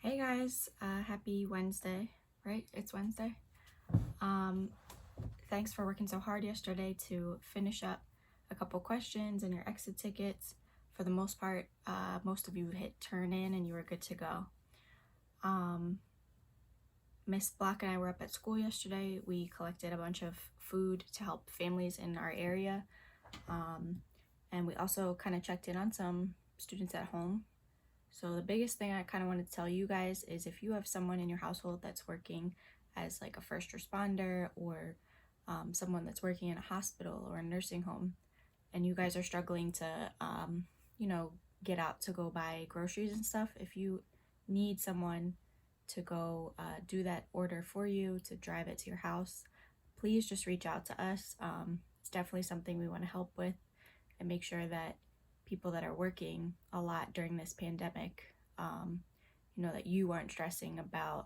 Hey guys, happy Wednesday, right? It's Wednesday. Um, Thanks for working so hard yesterday to finish up a couple questions and your exit tickets. For the most part, most of you hit turn in and you were good to go. Miss Block and I were up at school yesterday. We collected a bunch of food to help families in our area. And we also kind of checked in on some students at home. So the biggest thing I kind of want to tell you guys is if you have someone in your household that's working as like a first responder or someone that's working in a hospital or a nursing home, and you guys are struggling to, get out to go buy groceries and stuff, if you need someone to go do that order for you, to drive it to your house, please just reach out to us. It's definitely something we want to help with and make sure that people that are working a lot during this pandemic, that you aren't stressing about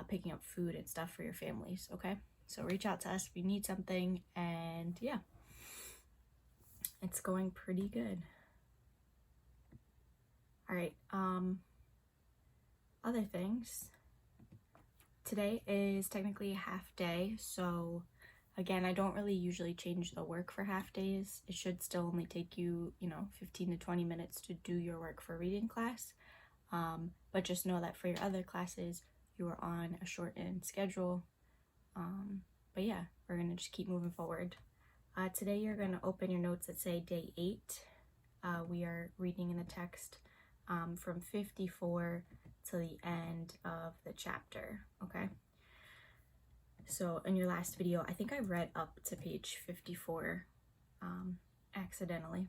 picking up food and stuff for your families, okay? So reach out to us if you need something, and yeah, it's going pretty good. All right, other things. Today is technically a half day, so again, I don't really usually change the work for half days. It should still only take you, 15 to 20 minutes to do your work for reading class. But just know that for your other classes, you are on a shortened schedule. But yeah, we're going to just keep moving forward. Today, you're going to open your notes that say day 8. We are reading in the text from 54 to the end of the chapter, okay? So in your last video, I think I read up to page 54 accidentally.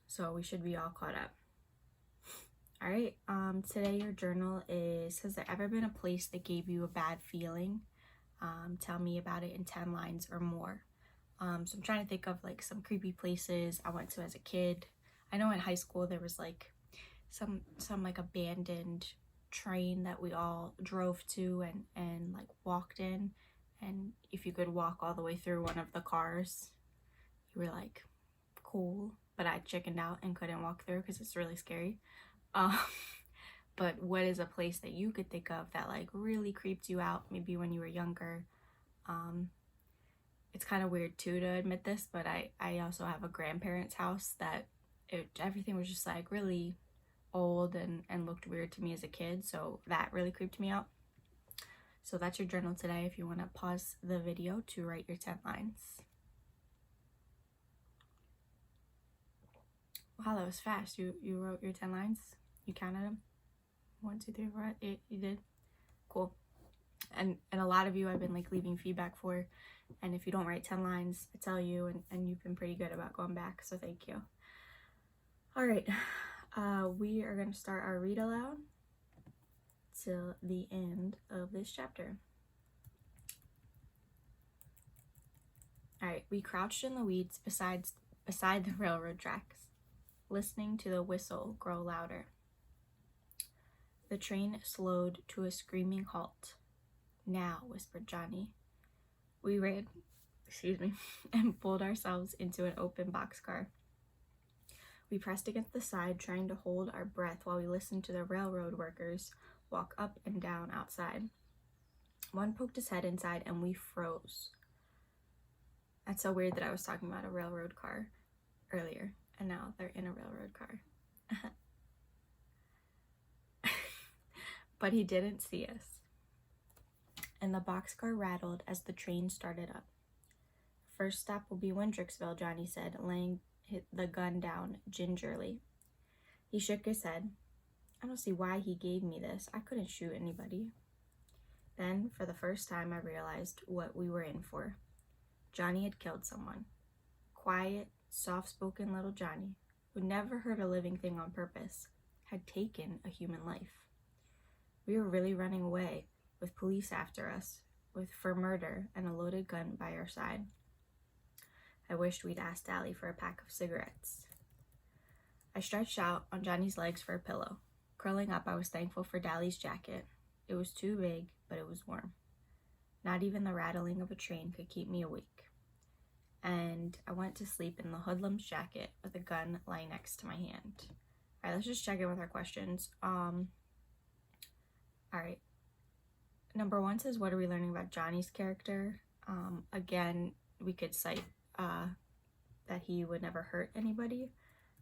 So we should be all caught up. All right, today your journal is, has there ever been a place that gave you a bad feeling? Tell me about it in 10 lines or more. So I'm trying to think of like some creepy places I went to as a kid. I know in high school there was like some like abandoned train that we all drove to and like walked in, and if you could walk all the way through one of the cars, you were like, cool. But I chickened out and couldn't walk through because it's really scary. But what is a place that you could think of that like really creeped you out, maybe when you were younger? It's kind of weird too to admit this, but I also have a grandparents' house that everything was just like really old and looked weird to me as a kid, so that really creeped me out. So that's your journal today if you want to pause the video to write your 10 lines. Wow, that was fast. You wrote your 10 lines? You counted them? 1, 2, 3, 4, 8. You did? Cool. And a lot of you I've been like leaving feedback for, and if you don't write 10 lines, I tell you, and you've been pretty good about going back, so thank you. All right, we are going to start our read aloud till the end of this chapter. All right, we crouched in the weeds beside the railroad tracks, listening to the whistle grow louder. The train slowed to a screaming halt. Now, whispered Johnny. We ran, and pulled ourselves into an open boxcar. We pressed against the side, trying to hold our breath while we listened to the railroad workers walk up and down outside. One poked his head inside and we froze. That's so weird that I was talking about a railroad car earlier, and now they're in a railroad car. But he didn't see us. And the boxcar rattled as the train started up. First stop will be Windricksville, Johnny said, laying the gun down gingerly. He shook his head. I don't see why he gave me this. I couldn't shoot anybody. Then, for the first time, I realized what we were in for. Johnny had killed someone. Quiet, soft-spoken little Johnny, who never hurt a living thing on purpose, had taken a human life. We were really running away, with police after us, for murder and a loaded gun by our side. I wished we'd asked Allie for a pack of cigarettes. I stretched out on Johnny's legs for a pillow. Curling up, I was thankful for Dally's jacket. It was too big, but it was warm. Not even the rattling of a train could keep me awake. And I went to sleep in the hoodlum's jacket with a gun lying next to my hand. All right, let's just check in with our questions. All right. Number 1 says, what are we learning about Johnny's character? Again, we could cite that he would never hurt anybody.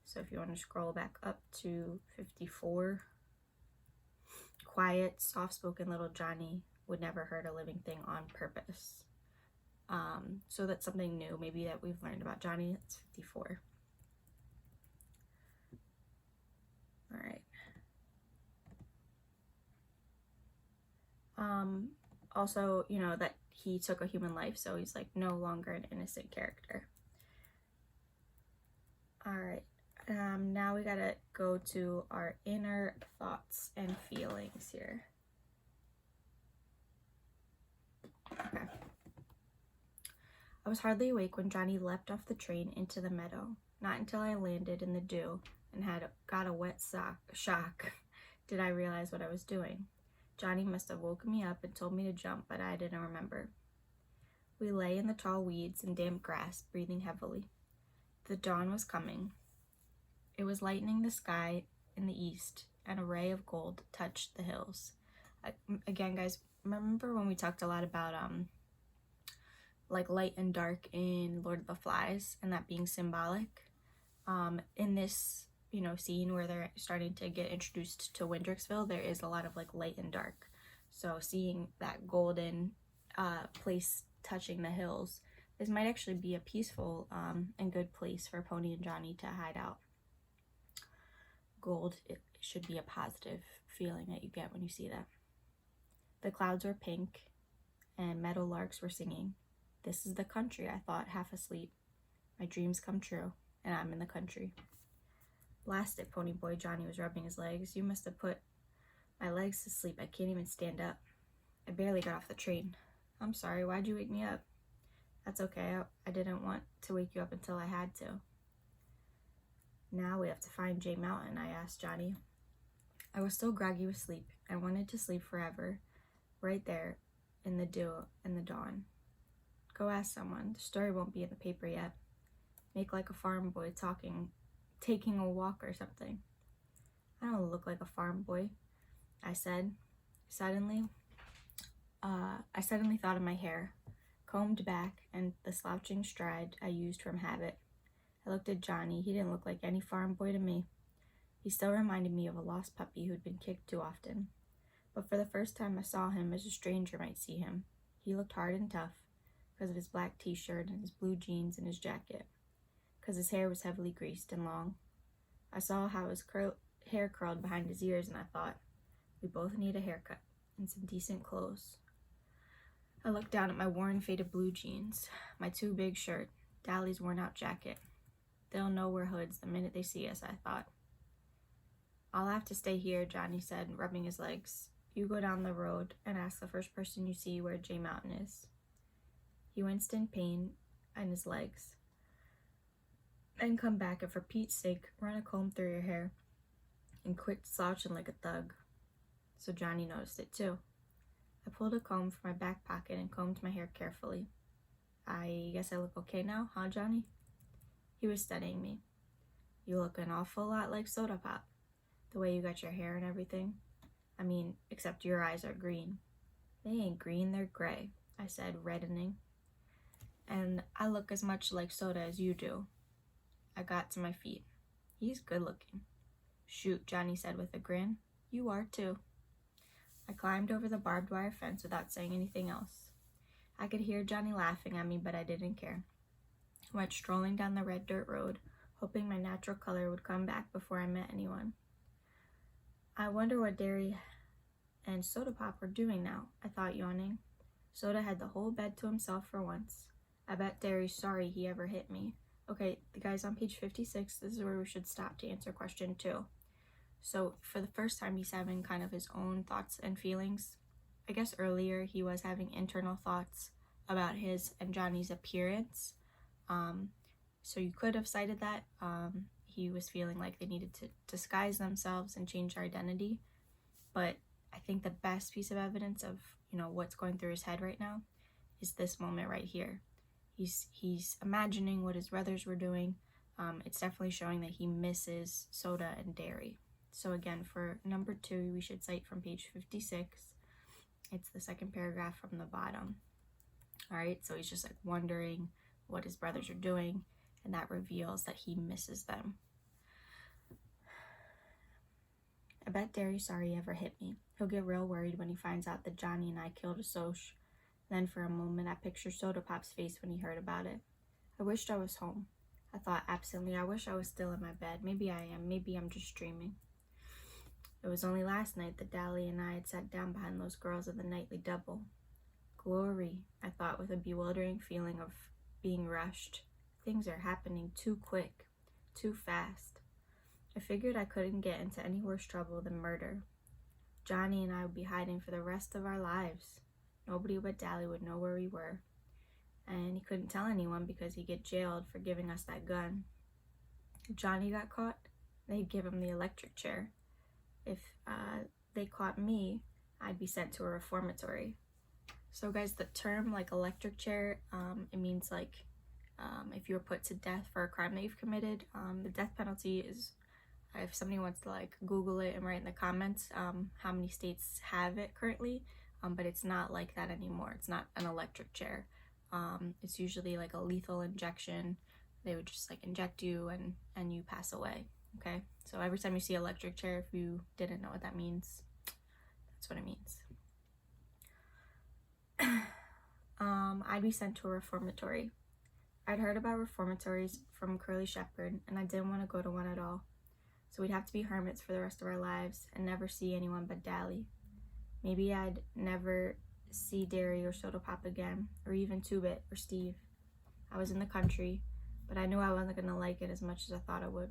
So if you want to scroll back up to 54, quiet, soft-spoken little Johnny would never hurt a living thing on purpose. So that's something new maybe that we've learned about Johnny. That's 54. All right. Also, you know, that he took a human life, so he's like no longer an innocent character. All right. Now we gotta go to our inner thoughts and feelings here. Okay. I was hardly awake when Johnny leapt off the train into the meadow. Not until I landed in the dew and had got a wet shock did I realize what I was doing. Johnny must have woken me up and told me to jump, but I didn't remember. We lay in the tall weeds and damp grass, breathing heavily. The dawn was coming. It was lightening the sky in the east, and a ray of gold touched the hills. Again, guys, remember when we talked a lot about like light and dark in Lord of the Flies, and that being symbolic? In this, you know, scene where they're starting to get introduced to Windrixville, there is a lot of like light and dark. So seeing that golden place touching the hills, this might actually be a peaceful and good place for Pony and Johnny to hide out. Gold, it should be a positive feeling that you get when you see that. The clouds were pink and meadowlarks were singing. This is the country, I thought, half asleep. My dreams come true, and I'm in the country. Blast it, Pony Boy. Johnny was rubbing his legs. You must have put my legs to sleep. I can't even stand up. I barely got off the train. I'm sorry, why'd you wake me up? That's okay, I didn't want to wake you up until I had to. Now we have to find Jay Mountain, I asked Johnny. I was still groggy with sleep. I wanted to sleep forever, right there in the dew and the dawn. Go ask someone. The story won't be in the paper yet. Make like a farm boy taking a walk or something. I don't look like a farm boy, I said. I suddenly thought of my hair, combed back, and the slouching stride I used from habit. I looked at Johnny. He didn't look like any farm boy to me. He still reminded me of a lost puppy who'd been kicked too often. But for the first time I saw him as a stranger might see him. He looked hard and tough, because of his black t-shirt and his blue jeans and his jacket, because his hair was heavily greased and long. I saw how his hair curled behind his ears, and I thought, we both need a haircut and some decent clothes. I looked down at my worn, faded blue jeans, my too big shirt, Dally's worn-out jacket. They'll know we're hoods the minute they see us, I thought. I'll have to stay here, Johnny said, rubbing his legs. You go down the road and ask the first person you see where Jay Mountain is. He winced in pain in his legs. And come back, and for Pete's sake, run a comb through your hair and quit slouching like a thug. So Johnny noticed it too. I pulled a comb from my back pocket and combed my hair carefully. I guess I look okay now, huh, Johnny? He was studying me. You look an awful lot like Soda Pop, the way you got your hair and everything. I mean, except your eyes are green. They ain't green, they're gray, I said, reddening. And I look as much like Soda as you do. I got to my feet. He's good looking. Shoot, Johnny said with a grin. You are too. I climbed over the barbed wire fence without saying anything else. I could hear Johnny laughing at me, but I didn't care. I went strolling down the red dirt road, hoping my natural color would come back before I met anyone. I wonder what Derry and Soda Pop were doing now, I thought, yawning. Soda had the whole bed to himself for once. I bet Derry's sorry he ever hit me. Okay, the guys, on page 56, this is where we should stop to answer question 2. So for the first time, he's having kind of his own thoughts and feelings. I guess earlier he was having internal thoughts about his and Johnny's appearance. So you could have cited that. He was feeling like they needed to disguise themselves and change their identity. But I think the best piece of evidence of, you know, what's going through his head right now is this moment right here. He's imagining what his brothers were doing. It's definitely showing that he misses Soda and Derry. So again, for number 2, we should cite from page 56. It's the second paragraph from the bottom. All right, so he's just like wondering what his brothers are doing, and that reveals that he misses them. I bet Derry's sorry he ever hit me. He'll get real worried when he finds out that Johnny and I killed a Soch. Then for a moment I pictured Soda Pop's face when he heard about it. I wished I was home. I thought absently, I wish I was still in my bed. Maybe I am. Maybe I'm just dreaming. It was only last night that Dally and I had sat down behind those girls of the nightly double. Glory, I thought with a bewildering feeling of being rushed. Things are happening too quick, too fast. I figured I couldn't get into any worse trouble than murder. Johnny and I would be hiding for the rest of our lives. Nobody but Dally would know where we were. And he couldn't tell anyone because he'd get jailed for giving us that gun. If Johnny got caught, they'd give him the electric chair. If they caught me, I'd be sent to a reformatory. So guys, the term like electric chair, it means like if you were put to death for a crime that you've committed. The death penalty is, if somebody wants to like Google it and write in the comments how many states have it currently, but it's not like that anymore. It's not an electric chair. It's usually like a lethal injection. They would just like inject you and you pass away. Okay, so every time you see electric chair, if you didn't know what that means, that's what it means. I'd be sent to a reformatory. I'd heard about reformatories from Curly Shepherd, and I didn't want to go to one at all. So we'd have to be hermits for the rest of our lives and never see anyone but Dally. Maybe I'd never see Derry or Soda Pop again, or even Two-Bit or Steve. I was in the country, but I knew I wasn't going to like it as much as I thought I would.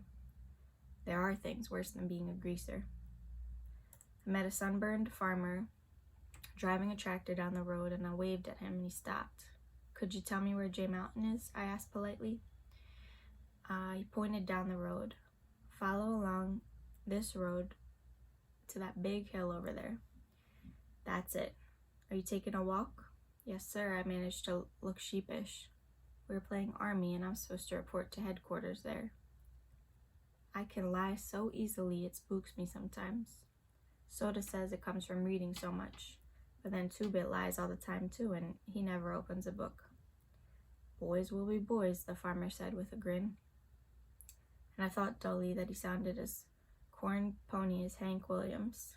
There are things worse than being a greaser. I met a sunburned farmer driving a tractor down the road, and I waved at him and he stopped. Could you tell me where Jay Mountain is? I asked politely. He pointed down the road. Follow along this road to that big hill over there. That's it. Are you taking a walk? Yes, sir. I managed to look sheepish. We were playing Army, and I'm supposed to report to headquarters there. I can lie so easily it spooks me sometimes. Soda says it comes from reading so much, but then Two-Bit lies all the time too, and he never opens a book. Boys will be boys, the farmer said with a grin. And I thought dully that he sounded as corn pony as Hank Williams.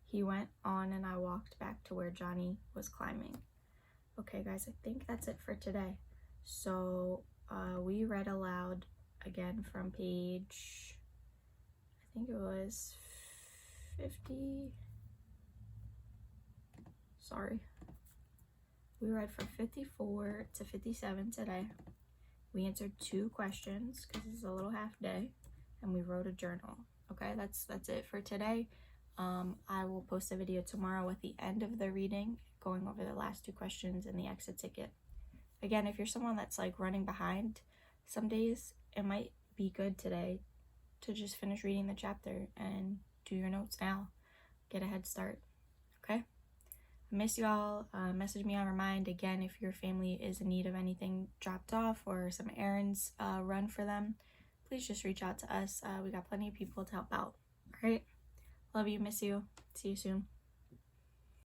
He went on and I walked back to where Johnny was climbing. Okay guys, I think that's it for today. So we read aloud again from page, I think it was 50, sorry. We read from 54 to 57 today. We answered 2 questions because it's a little half day, and we wrote a journal. Okay, that's it for today. I will post a video tomorrow at the end of the reading, going over the last 2 questions and the exit ticket. Again, if you're someone that's like running behind some days, it might be good today to just finish reading the chapter and do your notes now. Get a head start. Okay? I miss y'all. Message me on Remind. Again, if your family is in need of anything dropped off or some errands run for them, please just reach out to us. We got plenty of people to help out. All right? Love you. Miss you. See you soon.